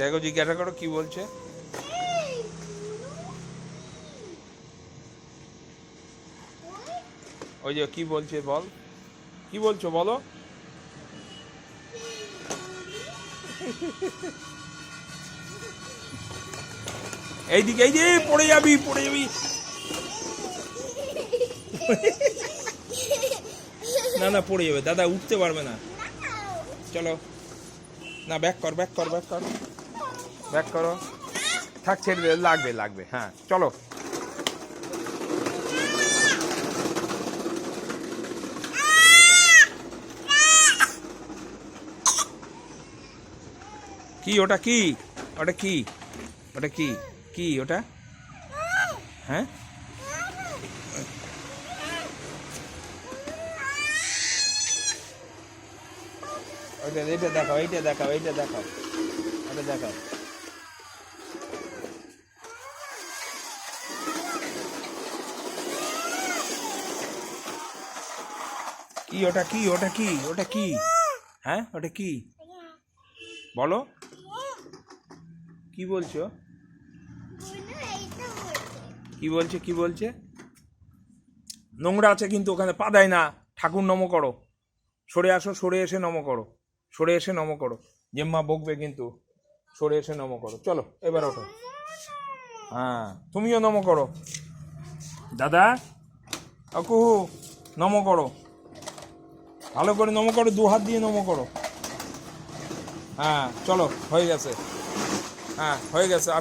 দেখো, জিজ্ঞাসা করো কি বলছে। ওই যে কি বলছে বল, কি বলছো বলো। এইদিকে, এই যে পড়ে যাবি, পড়ে যাবি। না না, পড়ে যাবে দাদা, উঠতে পারবে না। চলো না, ব্যাক কর, ব্যাক কর, ব্যাক কর, ব্যাক করো। থাক, ছেড়ে দে, লাগবে লাগবে। হ্যাঁ চলো। কি ওটা, কি ওটা, কি ওটা, কি কি ওটা? হ্যাঁ, ওইটা, এইটা দেখাও, এইটা দেখাও, এইটা দেখাও, ওটা দেখাও। কি ওটা, কি ওটা, কি ওটা, কি? হ্যাঁ, ওটা কি বলো, কি বলছো? কি বলছে, কি বলছে? নোংরা আছে কিন্তু ওখানে, পা দেয় না। ঠাকুর নম করো, সরে আসো, সরে এসে নম করো, সরে এসে নম করো। জেম্মা বকবে কিন্তু, সরে এসে নম করো। চলো এবার ওঠো। হ্যাঁ, তুমিও নম করো। দাদা, কুহু, নম করো, ভালো করে নম করো, দু হাত দিয়ে নম করো। হ্যাঁ চলো, হয়ে গেছে। হ্যাঁ হয়ে গেছে।